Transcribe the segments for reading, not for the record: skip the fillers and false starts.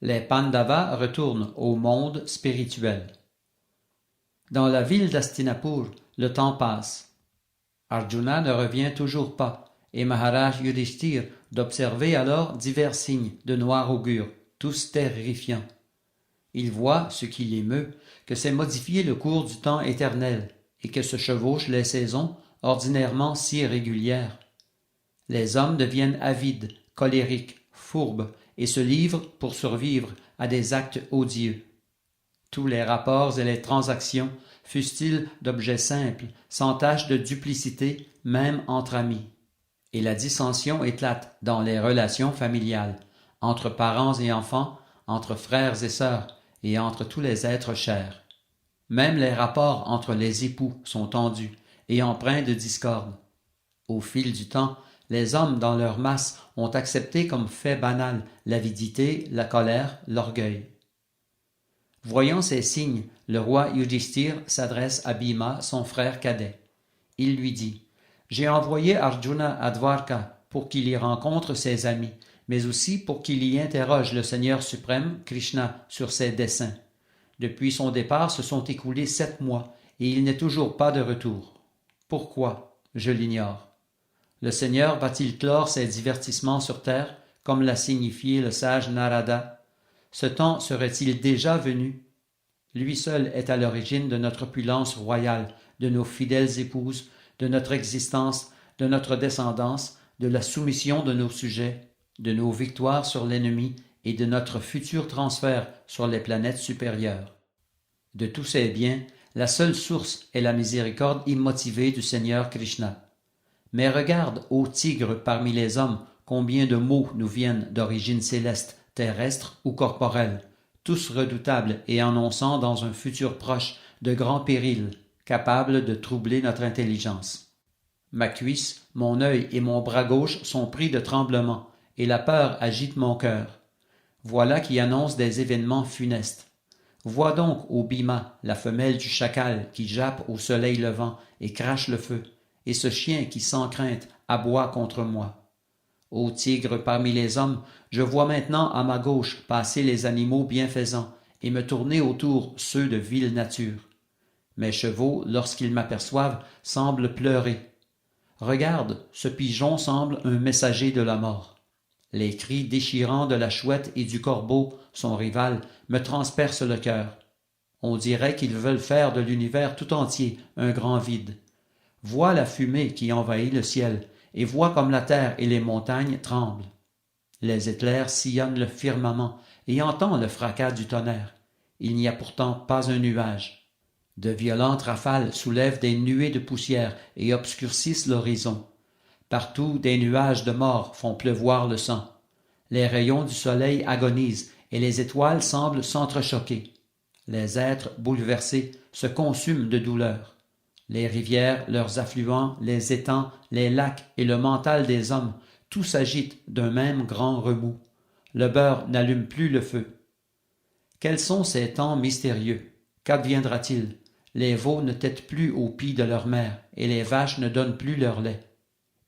Les Pandavas retournent au monde spirituel. Dans la ville d'Hastinapur, le temps passe. Arjuna ne revient toujours pas, et Maharaj Yudhishthir d'observer alors divers signes de noir augure, tous terrifiants. Il voit, ce qui l'émeut, que s'est modifié le cours du temps éternel, et que se chevauchent les saisons, ordinairement si régulières. Les hommes deviennent avides, colériques, fourbes, et se livrent, pour survivre, à des actes odieux. Tous les rapports et les transactions, fussent-ils d'objets simples, s'entachent de duplicité, même entre amis. Et la dissension éclate dans les relations familiales, entre parents et enfants, entre frères et sœurs, et entre tous les êtres chers. Même les rapports entre les époux sont tendus et empreints de discorde. Au fil du temps, les hommes dans leur masse ont accepté comme fait banal l'avidité, la colère, l'orgueil. Voyant ces signes, le roi Yudhishthir s'adresse à Bhima, son frère cadet. Il lui dit « J'ai envoyé Arjuna à Dwarka pour qu'il y rencontre ses amis, mais aussi pour qu'il y interroge le Seigneur suprême, Krishna, sur ses desseins. Depuis son départ se sont écoulés 7 mois, et il n'est toujours pas de retour. Pourquoi? Je l'ignore. Le Seigneur va-t-il clore ses divertissements sur terre, comme l'a signifié le sage Narada? Ce temps serait-il déjà venu? Lui seul est à l'origine de notre opulence royale, de nos fidèles épouses, de notre existence, de notre descendance, de la soumission de nos sujets, de nos victoires sur l'ennemi et de notre futur transfert sur les planètes supérieures. De tous ces biens, la seule source est la miséricorde immotivée du Seigneur Krishna. Mais regarde, ô tigre parmi les hommes, combien de maux nous viennent d'origine céleste, terrestre ou corporelle, tous redoutables et annonçant dans un futur proche de grands périls, capables de troubler notre intelligence. Ma cuisse, mon œil et mon bras gauche sont pris de tremblements, et la peur agite mon cœur. Voilà qui annonce des événements funestes. Vois donc, ô Bhima, la femelle du chacal qui jappe au soleil levant et crache le feu, et ce chien qui, sans crainte, aboie contre moi. Ô tigre parmi les hommes, je vois maintenant à ma gauche passer les animaux bienfaisants et me tourner autour ceux de vile nature. Mes chevaux, lorsqu'ils m'aperçoivent, semblent pleurer. Regarde, ce pigeon semble un messager de la mort. Les cris déchirants de la chouette et du corbeau, son rival, me transpercent le cœur. On dirait qu'ils veulent faire de l'univers tout entier un grand vide. Vois la fumée qui envahit le ciel, et vois comme la terre et les montagnes tremblent. Les éclairs sillonnent le firmament, et entend le fracas du tonnerre. Il n'y a pourtant pas un nuage. De violentes rafales soulèvent des nuées de poussière et obscurcissent l'horizon. Partout des nuages de mort font pleuvoir le sang. Les rayons du soleil agonisent, et les étoiles semblent s'entrechoquer. Les êtres bouleversés se consument de douleur. Les rivières, leurs affluents, les étangs, les lacs et le mental des hommes, tout s'agite d'un même grand remous. Le beurre n'allume plus le feu. Quels sont ces temps mystérieux? Qu'adviendra-t-il? Les veaux ne têtent plus au pis de leur mère, et les vaches ne donnent plus leur lait.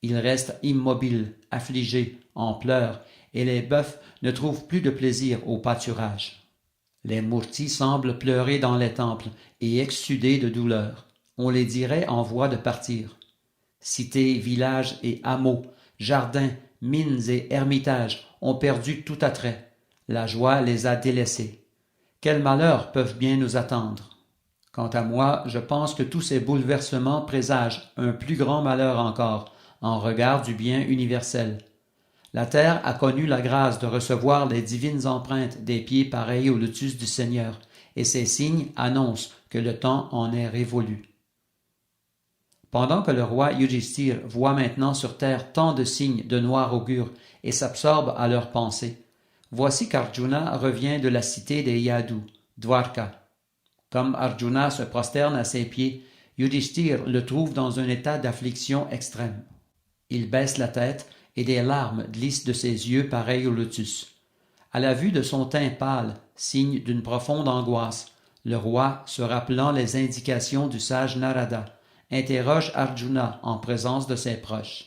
Ils restent immobiles, affligés, en pleurs, et les bœufs ne trouvent plus de plaisir au pâturage. Les mourtis semblent pleurer dans les temples et exsuder de douleur. On les dirait en voie de partir. Cités, villages et hameaux, jardins, mines et ermitages ont perdu tout attrait. La joie les a délaissés. Quels malheurs peuvent bien nous attendre? Quant à moi, je pense que tous ces bouleversements présagent un plus grand malheur encore, en regard du bien universel. La terre a connu la grâce de recevoir les divines empreintes des pieds pareils au lotus du Seigneur, et ces signes annoncent que le temps en est révolu. Pendant que le roi Yudhishthir voit maintenant sur terre tant de signes de noir augure et s'absorbe à leurs pensées, voici qu'Arjuna revient de la cité des Yadus, Dwarka. Comme Arjuna se prosterne à ses pieds, Yudhishthir le trouve dans un état d'affliction extrême. Il baisse la tête et des larmes glissent de ses yeux pareils au lotus. À la vue de son teint pâle, signe d'une profonde angoisse, le roi, se rappelant les indications du sage Narada, interroge Arjuna en présence de ses proches.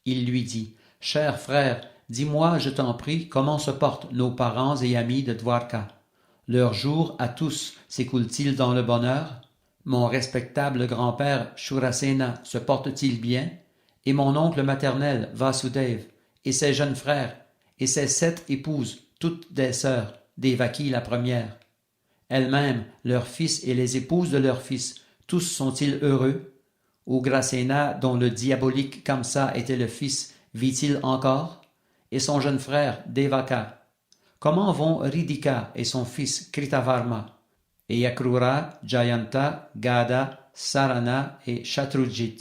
Il lui dit « Cher frère, dis-moi, je t'en prie, comment se portent nos parents et amis de Dwarka? Leur jour à tous s'écoule-t-il dans le bonheur? Mon respectable grand-père Shurasena se porte-t-il bien? Et mon oncle maternel Vasudev, et ses jeunes frères, et ses 7 épouses, toutes des sœurs, Devaki la première? Elles-mêmes, leurs fils et les épouses de leurs fils, tous sont-ils heureux? Ugrasena, dont le diabolique Kamsa était le fils, vit-il encore? Et son jeune frère Devaka? Comment vont Ridika et son fils Kritavarma? Et Akrura, Jayanta, Gada, Sarana et Shatrujit,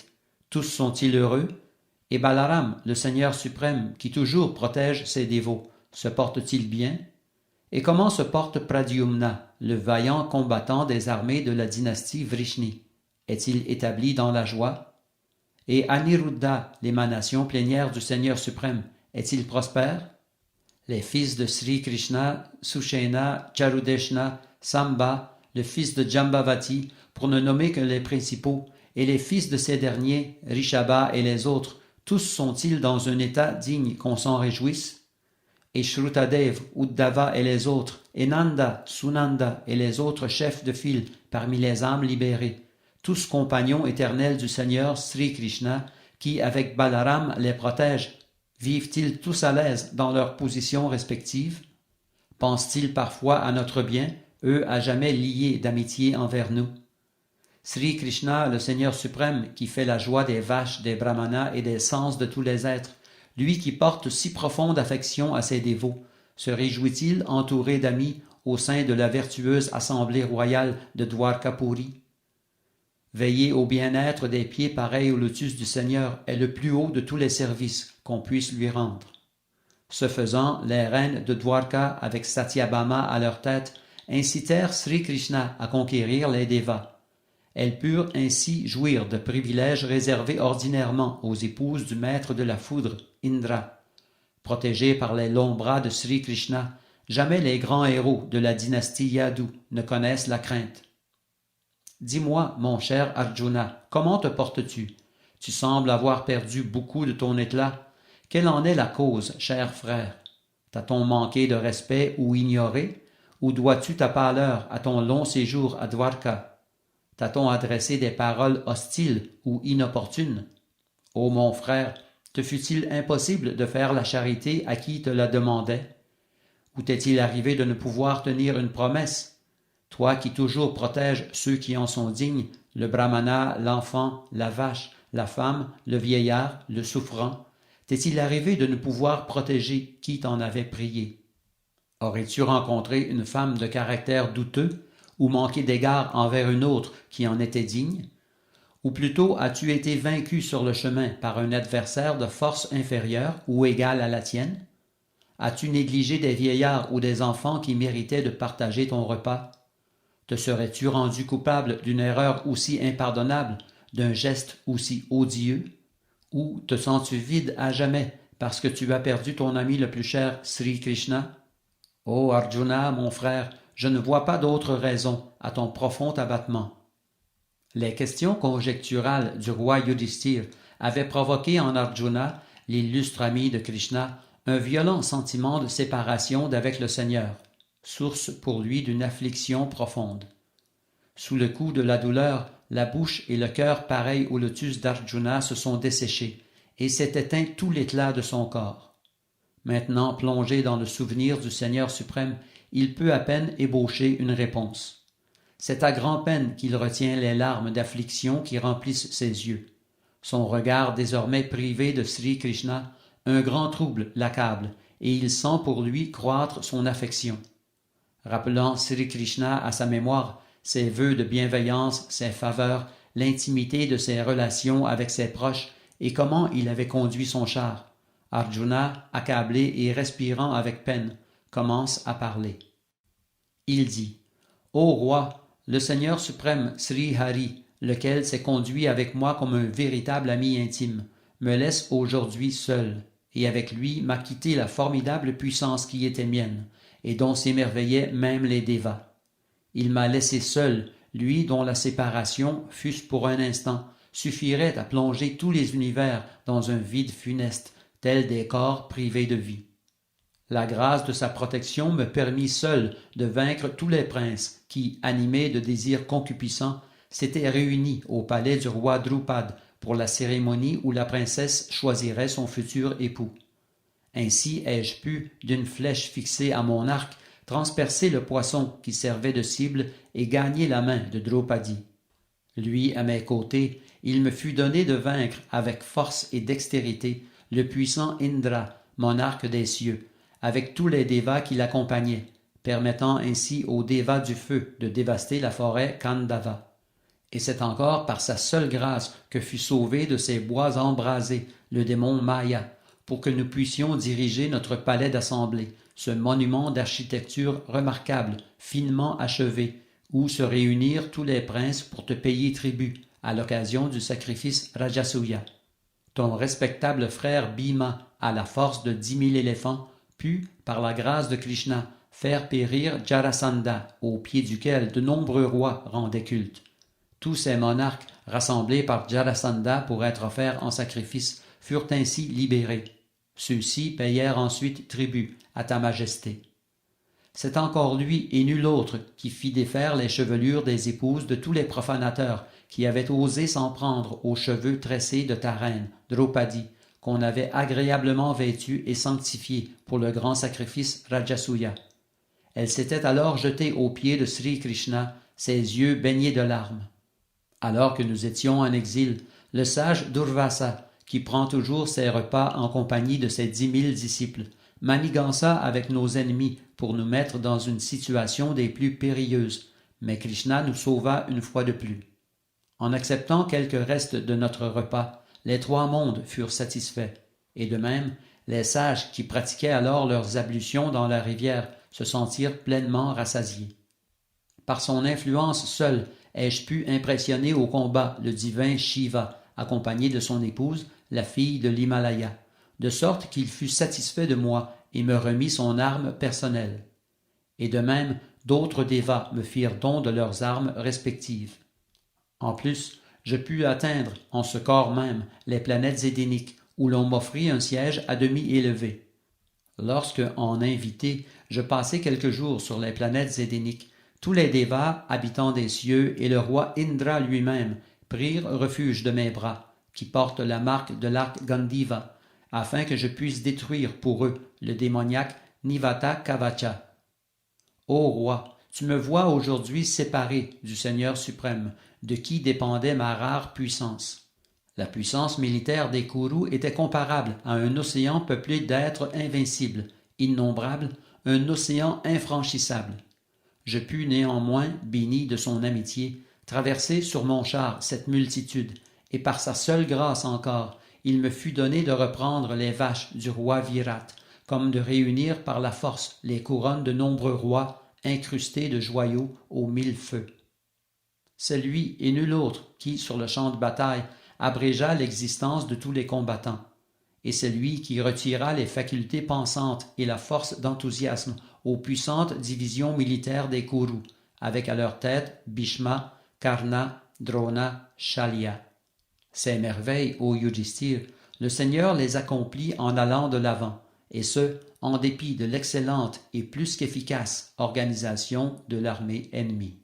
tous sont-ils heureux? Et Balaram, le Seigneur suprême, qui toujours protège ses dévots, se porte-t-il bien? Et comment se porte Pradyumna, le vaillant combattant des armées de la dynastie Vrishni? Est-il établi dans la joie? Et Aniruddha, l'émanation plénière du Seigneur suprême, est-il prospère? Les fils de Sri Krishna, Sushena, Charudeshna, Samba, le fils de Jambavati, pour ne nommer que les principaux, et les fils de ces derniers, Rishabha et les autres, tous sont-ils dans un état digne qu'on s'en réjouisse? Et Shrutadev, Uddhava et les autres, et Nanda, Sunanda et les autres chefs de file parmi les âmes libérées, tous compagnons éternels du Seigneur Sri Krishna, qui avec Balaram les protège, vivent-ils tous à l'aise dans leurs positions respectives? Pensent-ils parfois à notre bien, eux à jamais liés d'amitié envers nous? Sri Krishna, le Seigneur suprême, qui fait la joie des vaches, des brahmanas et des sens de tous les êtres, lui qui porte si profonde affection à ses dévots, se réjouit-il entouré d'amis au sein de la vertueuse assemblée royale de Dwarkapuri? Veiller au bien-être des pieds pareils au lotus du Seigneur est le plus haut de tous les services qu'on puisse lui rendre. Ce faisant, les reines de Dwarka, avec Satyabhama à leur tête, incitèrent Sri Krishna à conquérir les Devas. Elles purent ainsi jouir de privilèges réservés ordinairement aux épouses du maître de la foudre, Indra. Protégées par les longs bras de Sri Krishna, jamais les grands héros de la dynastie Yadu ne connaissent la crainte. Dis-moi, mon cher Arjuna, comment te portes-tu? Tu sembles avoir perdu beaucoup de ton éclat. Quelle en est la cause, cher frère? T'a-t-on manqué de respect ou ignoré? Ou dois-tu ta pâleur à ton long séjour à Dwarka? T'a-t-on adressé des paroles hostiles ou inopportunes? Ô mon frère, te fut-il impossible de faire la charité à qui te la demandait? Ou t'est-il arrivé de ne pouvoir tenir une promesse? Toi qui toujours protèges ceux qui en sont dignes, le brahmana, l'enfant, la vache, la femme, le vieillard, le souffrant, t'est-il arrivé de ne pouvoir protéger qui t'en avait prié? Aurais-tu rencontré une femme de caractère douteux, ou manqué d'égard envers une autre qui en était digne? Ou plutôt as-tu été vaincu sur le chemin par un adversaire de force inférieure ou égale à la tienne? As-tu négligé des vieillards ou des enfants qui méritaient de partager ton repas? Te serais-tu rendu coupable d'une erreur aussi impardonnable, d'un geste aussi odieux? Ou te sens-tu vide à jamais parce que tu as perdu ton ami le plus cher, Sri Krishna? Ô Arjuna, mon frère, je ne vois pas d'autre raison à ton profond abattement. Les questions conjecturales du roi Yudhishthir avaient provoqué en Arjuna, l'illustre ami de Krishna, un violent sentiment de séparation d'avec le Seigneur, source pour lui d'une affliction profonde. Sous le coup de la douleur, la bouche et le cœur pareils au lotus d'Arjuna se sont desséchés, et s'est éteint tout l'éclat de son corps. Maintenant plongé dans le souvenir du Seigneur suprême, il peut à peine ébaucher une réponse. C'est à grand-peine qu'il retient les larmes d'affliction qui remplissent ses yeux. Son regard désormais privé de Sri Krishna, un grand trouble l'accable, et il sent pour lui croître son affection. Rappelant Sri Krishna à sa mémoire, ses vœux de bienveillance, ses faveurs, l'intimité de ses relations avec ses proches et comment il avait conduit son char, Arjuna, accablé et respirant avec peine, commence à parler. Il dit « Ô roi, le Seigneur suprême Sri Hari, lequel s'est conduit avec moi comme un véritable ami intime, me laisse aujourd'hui seul, et avec lui m'a quitté la formidable puissance qui était mienne, et dont s'émerveillaient même les Devas. Il m'a laissé seul, lui dont la séparation, fût-ce pour un instant, suffirait à plonger tous les univers dans un vide funeste, tels des corps privés de vie. La grâce de sa protection me permit seul de vaincre tous les princes qui, animés de désirs concupiscents, s'étaient réunis au palais du roi Drupad pour la cérémonie où la princesse choisirait son futur époux. Ainsi ai-je pu, d'une flèche fixée à mon arc, transpercer le poisson qui servait de cible et gagner la main de Draupadi. Lui, à mes côtés, il me fut donné de vaincre avec force et dextérité le puissant Indra, monarque des cieux, avec tous les dévas qui l'accompagnaient, permettant ainsi aux dévas du feu de dévaster la forêt Kandava. Et c'est encore par sa seule grâce que fut sauvé de ces bois embrasés le démon Maya, pour que nous puissions diriger notre palais d'assemblée, ce monument d'architecture remarquable, finement achevé, où se réunirent tous les princes pour te payer tribut à l'occasion du sacrifice Rajasuya. Ton respectable frère Bhima, à la force de 10 000 éléphants, put, par la grâce de Krishna, faire périr Jarasandha, au pied duquel de nombreux rois rendaient culte. Tous ces monarques, rassemblés par Jarasandha pour être offerts en sacrifice, furent ainsi libérés. Ceux-ci payèrent ensuite tribut à ta majesté. C'est encore lui et nul autre qui fit défaire les chevelures des épouses de tous les profanateurs qui avaient osé s'en prendre aux cheveux tressés de ta reine, Draupadi, qu'on avait agréablement vêtue et sanctifiée pour le grand sacrifice Rajasuya. Elle s'était alors jetée aux pieds de Sri Krishna, ses yeux baignés de larmes. Alors que nous étions en exil, le sage Durvasa, qui prend toujours ses repas en compagnie de ses 10 000 disciples, manigança avec nos ennemis pour nous mettre dans une situation des plus périlleuses, mais Krishna nous sauva une fois de plus. En acceptant quelques restes de notre repas, les 3 mondes furent satisfaits, et de même, les sages qui pratiquaient alors leurs ablutions dans la rivière se sentirent pleinement rassasiés. Par son influence seule ai-je pu impressionner au combat le divin Shiva, accompagné de son épouse, la fille de l'Himalaya, de sorte qu'il fut satisfait de moi et me remit son arme personnelle. Et de même, d'autres dévas me firent don de leurs armes respectives. En plus, je pus atteindre, en ce corps même, les planètes édéniques, où l'on m'offrit un siège à demi élevé. Lorsque, en invité, je passai quelques jours sur les planètes édéniques, tous les dévas, habitants des cieux, et le roi Indra lui-même, prirent refuge de mes bras, qui portent la marque de l'arc Gandiva, afin que je puisse détruire pour eux le démoniaque Nivata Kavacha. Ô roi, tu me vois aujourd'hui séparé du Seigneur suprême, de qui dépendait ma rare puissance. La puissance militaire des Kurus était comparable à un océan peuplé d'êtres invincibles, innombrables, un océan infranchissable. Je pus néanmoins, béni de son amitié, traverser sur mon char cette multitude, et par sa seule grâce encore, il me fut donné de reprendre les vaches du roi Virat, comme de réunir par la force les couronnes de nombreux rois incrustés de joyaux aux 1000 feux. C'est lui et nul autre qui, sur le champ de bataille, abrégea l'existence de tous les combattants. Et c'est lui qui retira les facultés pensantes et la force d'enthousiasme aux puissantes divisions militaires des Kurus, avec à leur tête Bhishma, Karna, Drona, Shalya. Ces merveilles, ô Yudhishthir, le Seigneur les accomplit en allant de l'avant, et ce, en dépit de l'excellente et plus qu'efficace organisation de l'armée ennemie.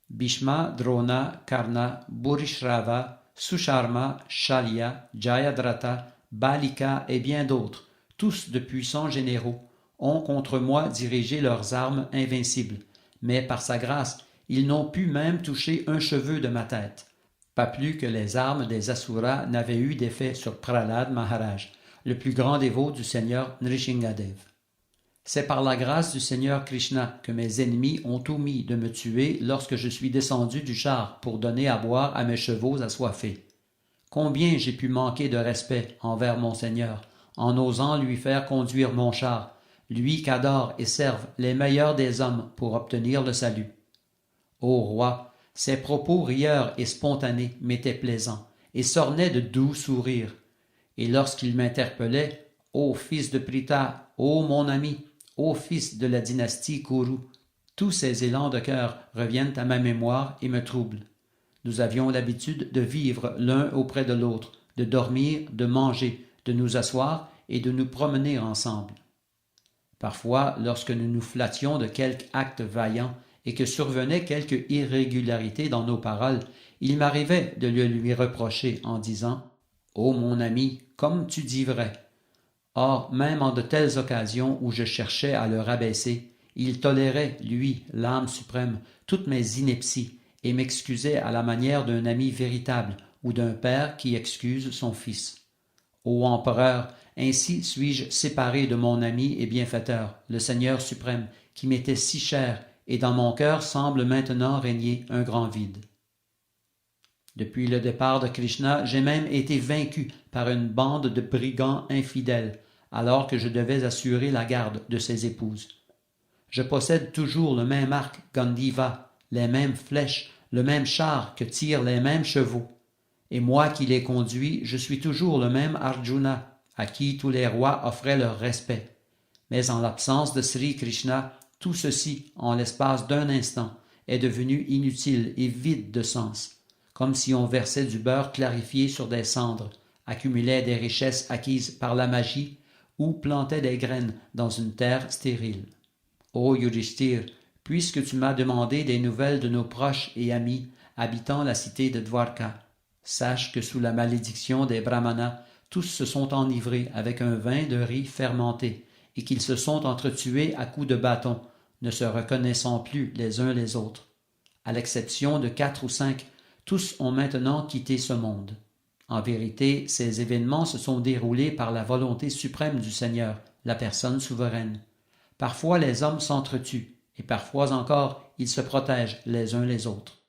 Bhishma, Drona, Karna, Bhurishrava, Susharma, Shalya, Jayadratha, Balika et bien d'autres, tous de puissants généraux, ont contre moi dirigé leurs armes invincibles, mais par sa grâce, ils n'ont pu même toucher un cheveu de ma tête. Pas plus que les armes des Asuras n'avaient eu d'effet sur Prahlad Maharaj, le plus grand dévot du Seigneur Nrsingadev. C'est par la grâce du Seigneur Krishna que mes ennemis ont omis de me tuer lorsque je suis descendu du char pour donner à boire à mes chevaux assoiffés. Combien j'ai pu manquer de respect envers mon Seigneur en osant lui faire conduire mon char, lui qu'adorent et servent les meilleurs des hommes pour obtenir le salut. Ô roi, ses propos rieurs et spontanés m'étaient plaisants et s'ornaient de doux sourires. Et lorsqu'il m'interpellait, « Ô fils de Pritha, ô mon ami, ô fils de la dynastie Kuru », tous ces élans de cœur reviennent à ma mémoire et me troublent. Nous avions l'habitude de vivre l'un auprès de l'autre, de dormir, de manger, de nous asseoir et de nous promener ensemble. Parfois, lorsque nous nous flattions de quelque acte vaillant et que survenait quelque irrégularité dans nos paroles, il m'arrivait de le lui reprocher en disant « Ô mon ami, comme tu dis vrai !» Or, même en de telles occasions où je cherchais à le rabaisser, il tolérait, lui, l'âme suprême, toutes mes inepties et m'excusait à la manière d'un ami véritable ou d'un père qui excuse son fils. Ô empereur, ainsi suis-je séparé de mon ami et bienfaiteur, le Seigneur suprême, qui m'était si cher, et dans mon cœur semble maintenant régner un grand vide. Depuis le départ de Krishna, j'ai même été vaincu par une bande de brigands infidèles, alors que je devais assurer la garde de ses épouses. Je possède toujours le même arc Gandiva, les mêmes flèches, le même char que tirent les mêmes chevaux. Et moi qui les conduis, je suis toujours le même Arjuna, à qui tous les rois offraient leur respect. Mais en l'absence de Sri Krishna, tout ceci, en l'espace d'un instant, est devenu inutile et vide de sens, comme si on versait du beurre clarifié sur des cendres, accumulait des richesses acquises par la magie ou plantait des graines dans une terre stérile. Ô Yudhishthir, puisque tu m'as demandé des nouvelles de nos proches et amis habitant la cité de Dwarka, sache que sous la malédiction des brahmanas, tous se sont enivrés avec un vin de riz fermenté, et qu'ils se sont entretués à coups de bâton, ne se reconnaissant plus les uns les autres. À l'exception de 4 ou 5, tous ont maintenant quitté ce monde. En vérité, ces événements se sont déroulés par la volonté suprême du Seigneur, la personne souveraine. Parfois les hommes s'entretuent, et parfois encore ils se protègent les uns les autres.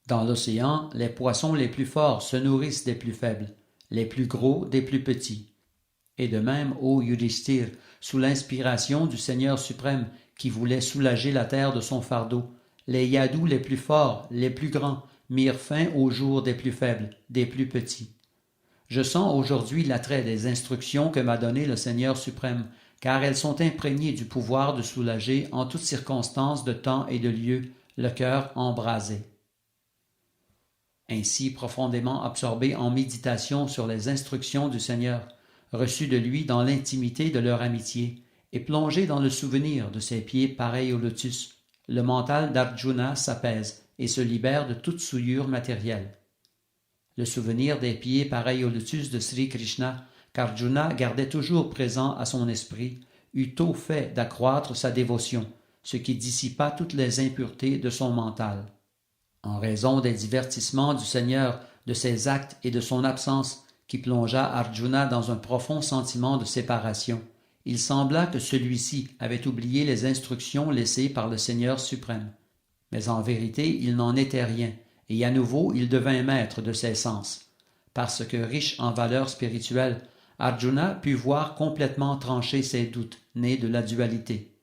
Dans l'océan, les poissons les plus forts se nourrissent des plus faibles, les plus gros des plus petits. Et de même, ô Yudhishthir, sous l'inspiration du Seigneur suprême qui voulait soulager la terre de son fardeau, les yadus les plus forts, les plus grands, mirent fin au jour des plus faibles, des plus petits. Je sens aujourd'hui l'attrait des instructions que m'a données le Seigneur suprême, car elles sont imprégnées du pouvoir de soulager en toutes circonstances de temps et de lieu le cœur embrasé. Ainsi profondément absorbé en méditation sur les instructions du Seigneur, reçues de lui dans l'intimité de leur amitié, et plongé dans le souvenir de ses pieds pareils au lotus, le mental d'Arjuna s'apaise et se libère de toute souillure matérielle. Le souvenir des pieds pareils au lotus de Sri Krishna, qu'Arjuna gardait toujours présent à son esprit, eut tôt fait d'accroître sa dévotion, ce qui dissipa toutes les impuretés de son mental. En raison des divertissements du Seigneur, de ses actes et de son absence, qui plongea Arjuna dans un profond sentiment de séparation, il sembla que celui-ci avait oublié les instructions laissées par le Seigneur suprême. Mais en vérité, il n'en était rien, et à nouveau il devint maître de ses sens. Parce que riche en valeurs spirituelles, Arjuna put voir complètement trancher ses doutes, nés de la dualité.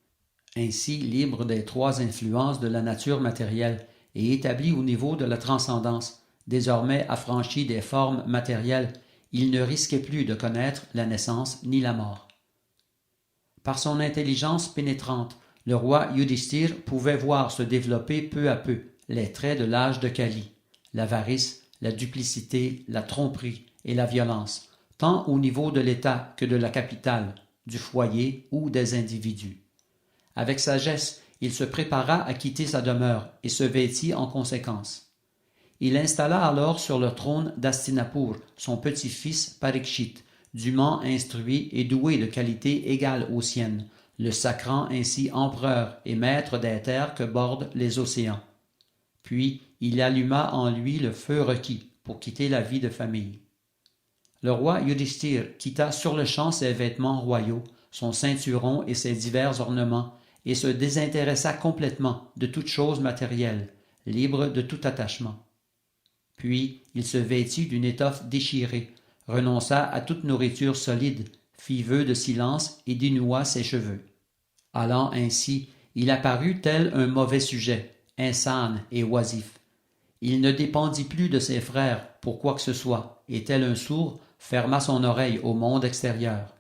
Ainsi, libre des 3 influences de la nature matérielle et établi au niveau de la transcendance, désormais affranchi des formes matérielles, il ne risquait plus de connaître la naissance ni la mort. Par son intelligence pénétrante, le roi Yudhishthir pouvait voir se développer peu à peu les traits de l'âge de Kali, l'avarice, la duplicité, la tromperie et la violence, tant au niveau de l'État que de la capitale, du foyer ou des individus. Avec sagesse, il se prépara à quitter sa demeure et se vêtit en conséquence. Il installa alors sur le trône d'Hastinapur son petit-fils Parikshit, dûment instruit et doué de qualités égales aux siennes, le sacrant ainsi empereur et maître des terres que bordent les océans. Puis il alluma en lui le feu requis pour quitter la vie de famille. Le roi Yudhishthir quitta sur-le-champ ses vêtements royaux, son ceinturon et ses divers ornements, et se désintéressa complètement de toute chose matérielle, libre de tout attachement. Puis il se vêtit d'une étoffe déchirée, renonça à toute nourriture solide, fit vœu de silence et dénoua ses cheveux. Allant ainsi, il apparut tel un mauvais sujet, insane et oisif. Il ne dépendit plus de ses frères pour quoi que ce soit, et tel un sourd, ferma son oreille au monde extérieur.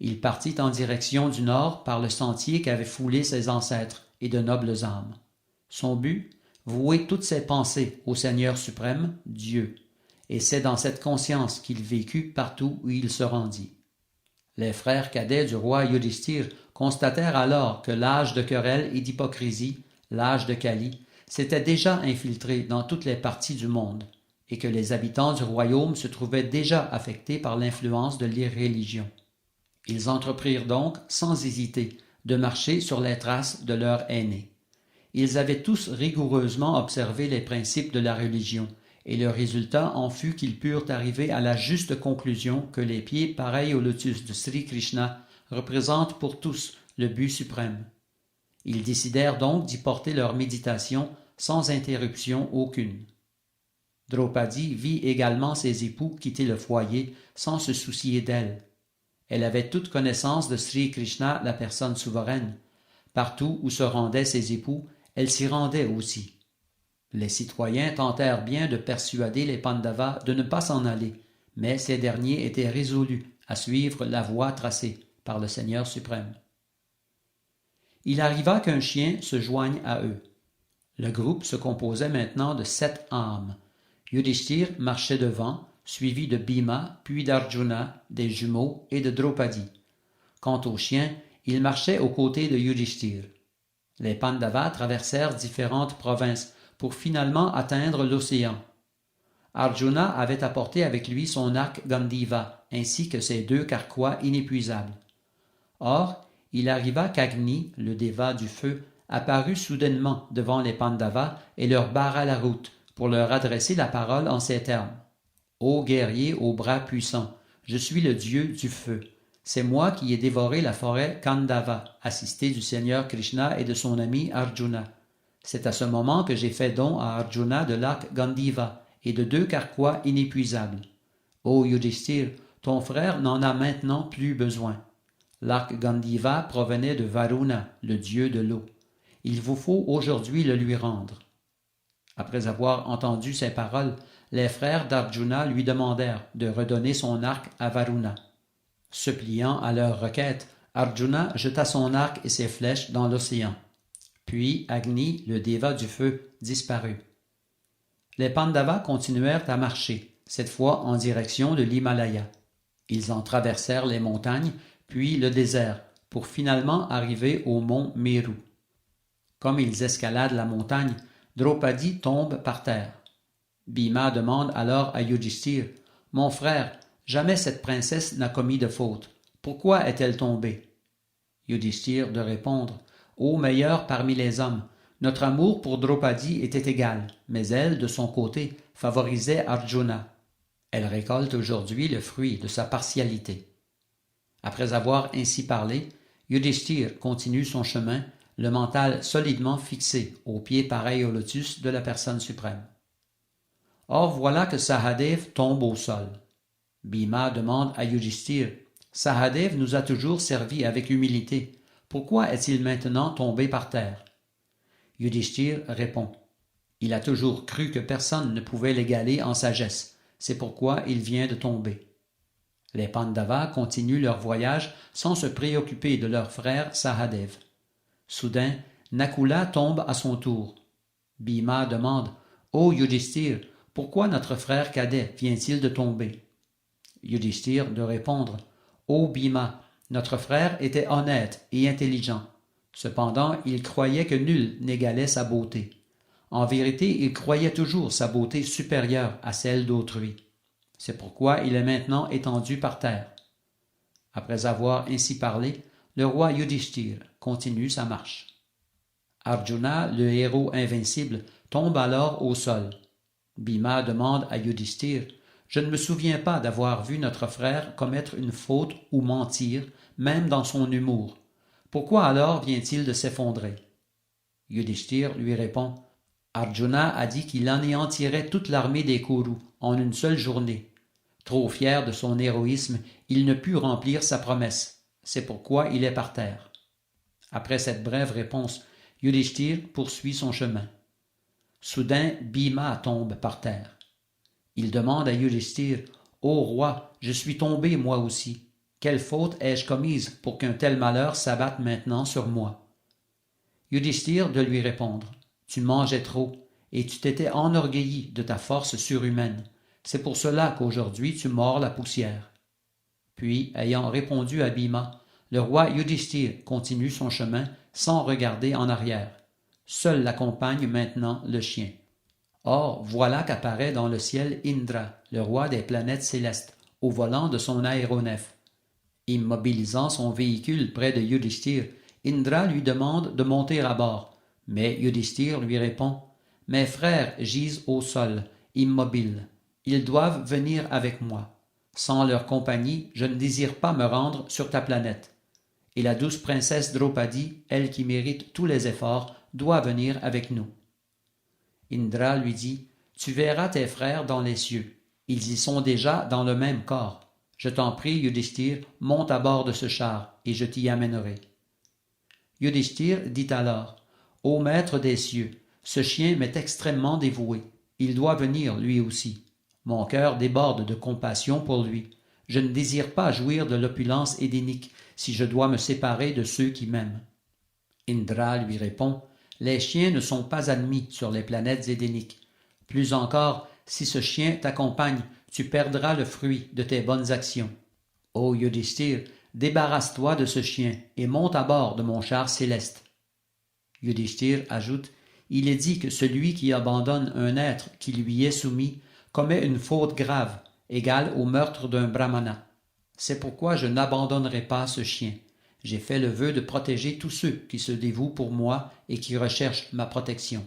Il partit en direction du nord par le sentier qu'avaient foulé ses ancêtres et de nobles âmes. Son but, vouer toutes ses pensées au Seigneur suprême, Dieu, et c'est dans cette conscience qu'il vécut partout où il se rendit. Les frères cadets du roi Yudhishthir constatèrent alors que l'âge de querelle et d'hypocrisie, l'âge de Kali, s'était déjà infiltré dans toutes les parties du monde, et que les habitants du royaume se trouvaient déjà affectés par l'influence de l'irréligion. Ils entreprirent donc, sans hésiter, de marcher sur les traces de leur aîné. Ils avaient tous rigoureusement observé les principes de la religion, et le résultat en fut qu'ils purent arriver à la juste conclusion que les pieds pareils au lotus de Sri Krishna représentent pour tous le but suprême. Ils décidèrent donc d'y porter leur méditation sans interruption aucune. Draupadi vit également ses époux quitter le foyer sans se soucier d'elle. Elle avait toute connaissance de Sri Krishna, la personne souveraine. Partout où se rendaient ses époux, elle s'y rendait aussi. Les citoyens tentèrent bien de persuader les Pandavas de ne pas s'en aller, mais ces derniers étaient résolus à suivre la voie tracée par le Seigneur suprême. Il arriva qu'un chien se joigne à eux. Le groupe se composait maintenant de 7 âmes. Yudhishthir marchait devant, suivi de Bhima, puis d'Arjuna, des jumeaux et de Draupadi. Quant au chien, il marchait aux côtés de Yudhishthir. Les Pandavas traversèrent différentes provinces pour finalement atteindre l'océan. Arjuna avait apporté avec lui son arc Gandiva, ainsi que ses 2 carquois inépuisables. Or, il arriva qu'Agni, le déva du feu, apparut soudainement devant les Pandavas et leur barra la route pour leur adresser la parole en ces termes. « Ô guerriers aux bras puissants, je suis le dieu du feu. C'est moi qui ai dévoré la forêt Kandava, assisté du Seigneur Krishna et de son ami Arjuna. C'est à ce moment que j'ai fait don à Arjuna de l'arc Gandiva et de 2 carquois inépuisables. Ô Yudhishthir, ton frère n'en a maintenant plus besoin. L'arc Gandiva provenait de Varuna, le dieu de l'eau. Il vous faut aujourd'hui le lui rendre. » Après avoir entendu ces paroles, les frères d'Arjuna lui demandèrent de redonner son arc à Varuna. Se pliant à leur requête, Arjuna jeta son arc et ses flèches dans l'océan. Puis Agni, le déva du feu, disparut. Les Pandavas continuèrent à marcher, cette fois en direction de l'Himalaya. Ils en traversèrent les montagnes, puis le désert, pour finalement arriver au mont Meru. Comme ils escaladent la montagne, Draupadi tombe par terre. Bhima demande alors à Yudhishthir, « Mon frère, jamais cette princesse n'a commis de faute. Pourquoi est-elle tombée ?» Yudhishthir de répondre, « Ô meilleur parmi les hommes, notre amour pour Draupadi était égal, mais elle, de son côté, favorisait Arjuna. Elle récolte aujourd'hui le fruit de sa partialité. » Après avoir ainsi parlé, Yudhishthir continue son chemin, le mental solidement fixé, aux pieds pareils au lotus de la personne suprême. Or voilà que Sahadev tombe au sol. Bhima demande à Yudhishthir, « Sahadev nous a toujours servi avec humilité. Pourquoi est-il maintenant tombé par terre ?» Yudhishthir répond, « Il a toujours cru que personne ne pouvait l'égaler en sagesse. C'est pourquoi il vient de tomber. » Les Pandavas continuent leur voyage sans se préoccuper de leur frère Sahadev. Soudain, Nakula tombe à son tour. Bhima demande, « Ô Yudhishthir, pourquoi notre frère cadet vient-il de tomber ?» Yudhishthir de répondre, « Ô Bhima, notre frère était honnête et intelligent. Cependant, il croyait que nul n'égalait sa beauté. En vérité, il croyait toujours sa beauté supérieure à celle d'autrui. C'est pourquoi il est maintenant étendu par terre. » Après avoir ainsi parlé, le roi Yudhishthir continue sa marche. Arjuna, le héros invincible, tombe alors au sol. Bhima demande à Yudhishthir, « Je ne me souviens pas d'avoir vu notre frère commettre une faute ou mentir, même dans son humour. Pourquoi alors vient-il de s'effondrer ?» Yudhishthir lui répond, « Arjuna a dit qu'il anéantirait toute l'armée des Kourous en une seule journée. Trop fier de son héroïsme, il ne put remplir sa promesse. C'est pourquoi il est par terre. » Après cette brève réponse, Yudhishthir poursuit son chemin. Soudain, Bhima tombe par terre. Il demande à Yudhishthir, « Ô roi, je suis tombé moi aussi. Quelle faute ai-je commise pour qu'un tel malheur s'abatte maintenant sur moi ?» Yudhishthir de lui répondre, « Tu mangeais trop, et tu t'étais enorgueilli de ta force surhumaine. C'est pour cela qu'aujourd'hui tu mords la poussière. » Puis, ayant répondu à Bhima, le roi Yudhishthir continue son chemin sans regarder en arrière. Seul l'accompagne maintenant le chien. Or, voilà qu'apparaît dans le ciel Indra, le roi des planètes célestes, au volant de son aéronef. Immobilisant son véhicule près de Yudhishthir, Indra lui demande de monter à bord, mais Yudhishthir lui répond « Mes frères gisent au sol, immobiles. Ils doivent venir avec moi. Sans leur compagnie, je ne désire pas me rendre sur ta planète. Et la douce princesse Draupadi, elle qui mérite tous les efforts, doit venir avec nous. » Indra lui dit « Tu verras tes frères dans les cieux. Ils y sont déjà dans le même corps. Je t'en prie, Yudhishthir, monte à bord de ce char, et je t'y amènerai. » Yudhishthir dit alors « Ô maître des cieux, ce chien m'est extrêmement dévoué. Il doit venir lui aussi. Mon cœur déborde de compassion pour lui. Je ne désire pas jouir de l'opulence édénique si je dois me séparer de ceux qui m'aiment. » Indra lui répond « Les chiens ne sont pas admis sur les planètes édéniques. Plus encore, si ce chien t'accompagne, tu perdras le fruit de tes bonnes actions. Ô Yudhishthir, débarrasse-toi de ce chien et monte à bord de mon char céleste. » Yudhishthir ajoute « Il est dit que celui qui abandonne un être qui lui est soumis commet une faute grave, égale au meurtre d'un brahmana. C'est pourquoi je n'abandonnerai pas ce chien. J'ai fait le vœu de protéger tous ceux qui se dévouent pour moi et qui recherchent ma protection. »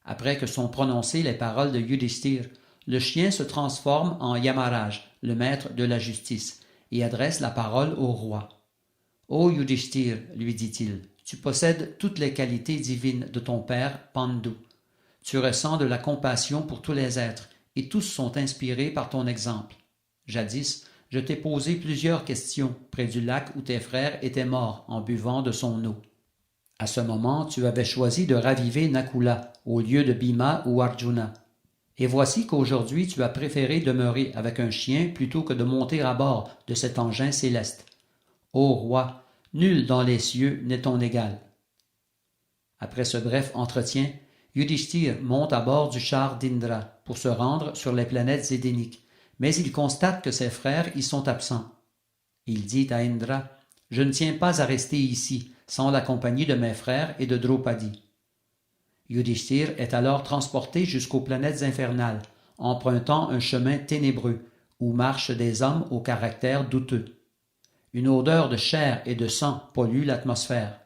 Après que sont prononcées les paroles de Yudhishthir, le chien se transforme en Yamaraj, le maître de la justice, et adresse la parole au roi. « Ô Yudhishthir, lui dit-il, tu possèdes toutes les qualités divines de ton père Pandu. Tu ressens de la compassion pour tous les êtres, et tous sont inspirés par ton exemple. Jadis, je t'ai posé plusieurs questions près du lac où tes frères étaient morts en buvant de son eau. À ce moment, tu avais choisi de raviver Nakula au lieu de Bhima ou Arjuna. Et voici qu'aujourd'hui tu as préféré demeurer avec un chien plutôt que de monter à bord de cet engin céleste. Ô roi, nul dans les cieux n'est ton égal. » Après ce bref entretien, Yudhishthir monte à bord du char d'Indra pour se rendre sur les planètes édéniques, mais il constate que ses frères y sont absents. Il dit à Indra « Je ne tiens pas à rester ici, sans la compagnie de mes frères et de Draupadi. » Yudhishthir est alors transporté jusqu'aux planètes infernales, empruntant un chemin ténébreux, où marchent des hommes au caractère douteux. Une odeur de chair et de sang pollue l'atmosphère.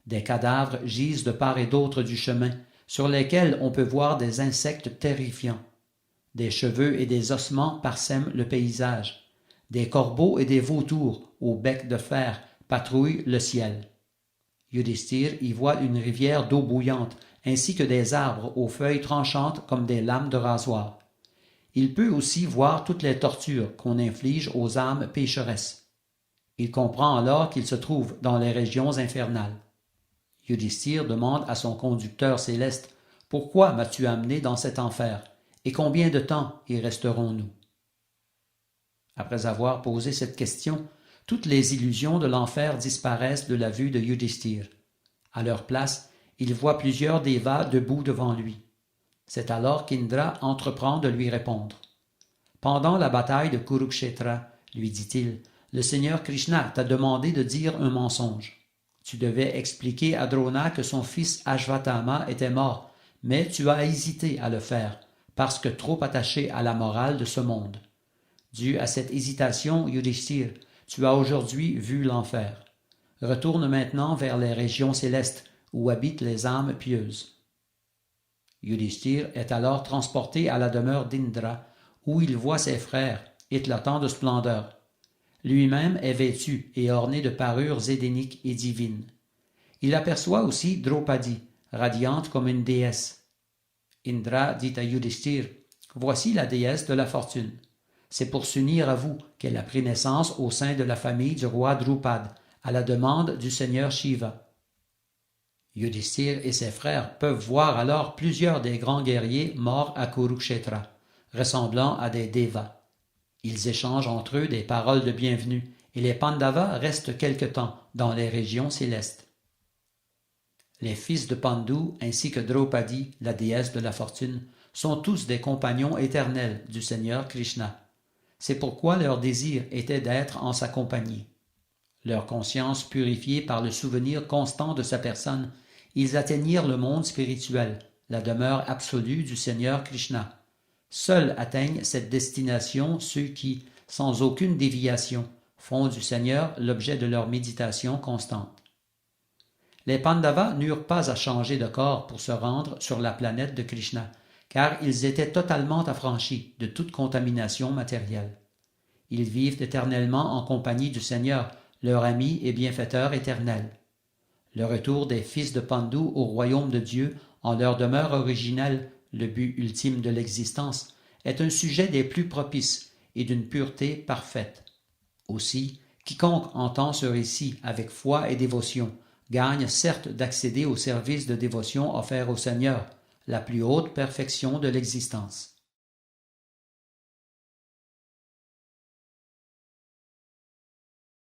Des cadavres gisent de part et d'autre du chemin, sur lesquels on peut voir des insectes terrifiants. Des cheveux et des ossements parsèment le paysage. Des corbeaux et des vautours, au bec de fer, patrouillent le ciel. Yudhishthir y voit une rivière d'eau bouillante, ainsi que des arbres aux feuilles tranchantes comme des lames de rasoir. Il peut aussi voir toutes les tortures qu'on inflige aux âmes pécheresses. Il comprend alors qu'il se trouve dans les régions infernales. Yudhishthir demande à son conducteur céleste « Pourquoi m'as-tu amené dans cet enfer, et combien de temps y resterons-nous » Après avoir posé cette question, toutes les illusions de l'enfer disparaissent de la vue de Yudhishthir. À leur place, il voit plusieurs dévas debout devant lui. C'est alors qu'Indra entreprend de lui répondre. « Pendant la bataille de Kurukshetra, lui dit-il, le Seigneur Krishna t'a demandé de dire un mensonge. Tu devais expliquer à Drona que son fils Ashvatthama était mort, mais tu as hésité à le faire, parce que trop attaché à la morale de ce monde. Dû à cette hésitation, Yudhishthir, tu as aujourd'hui vu l'enfer. Retourne maintenant vers les régions célestes, où habitent les âmes pieuses. » Yudhishthir est alors transporté à la demeure d'Indra, où il voit ses frères, éclatant de splendeur. Lui-même est vêtu et orné de parures édéniques et divines. Il aperçoit aussi Draupadi, radiante comme une déesse. Indra dit à Yudhishthir, « Voici la déesse de la fortune. C'est pour s'unir à vous qu'elle a pris naissance au sein de la famille du roi Drupad, à la demande du seigneur Shiva. » Yudhishthir et ses frères peuvent voir alors plusieurs des grands guerriers morts à Kurukshetra, ressemblant à des devas. Ils échangent entre eux des paroles de bienvenue, et les Pandavas restent quelque temps dans les régions célestes. Les fils de Pandu ainsi que Draupadi, la déesse de la fortune, sont tous des compagnons éternels du Seigneur Krishna. C'est pourquoi leur désir était d'être en sa compagnie. Leur conscience purifiée par le souvenir constant de sa personne, ils atteignirent le monde spirituel, la demeure absolue du Seigneur Krishna. Seuls atteignent cette destination ceux qui, sans aucune déviation, font du Seigneur l'objet de leur méditation constante. Les Pandavas n'eurent pas à changer de corps pour se rendre sur la planète de Krishna, car ils étaient totalement affranchis de toute contamination matérielle. Ils vivent éternellement en compagnie du Seigneur, leur ami et bienfaiteur éternel. Le retour des fils de Pandu au royaume de Dieu en leur demeure originelle, le but ultime de l'existence, est un sujet des plus propices et d'une pureté parfaite. Aussi, quiconque entend ce récit avec foi et dévotion gagne certes d'accéder au service de dévotion offert au Seigneur, la plus haute perfection de l'existence.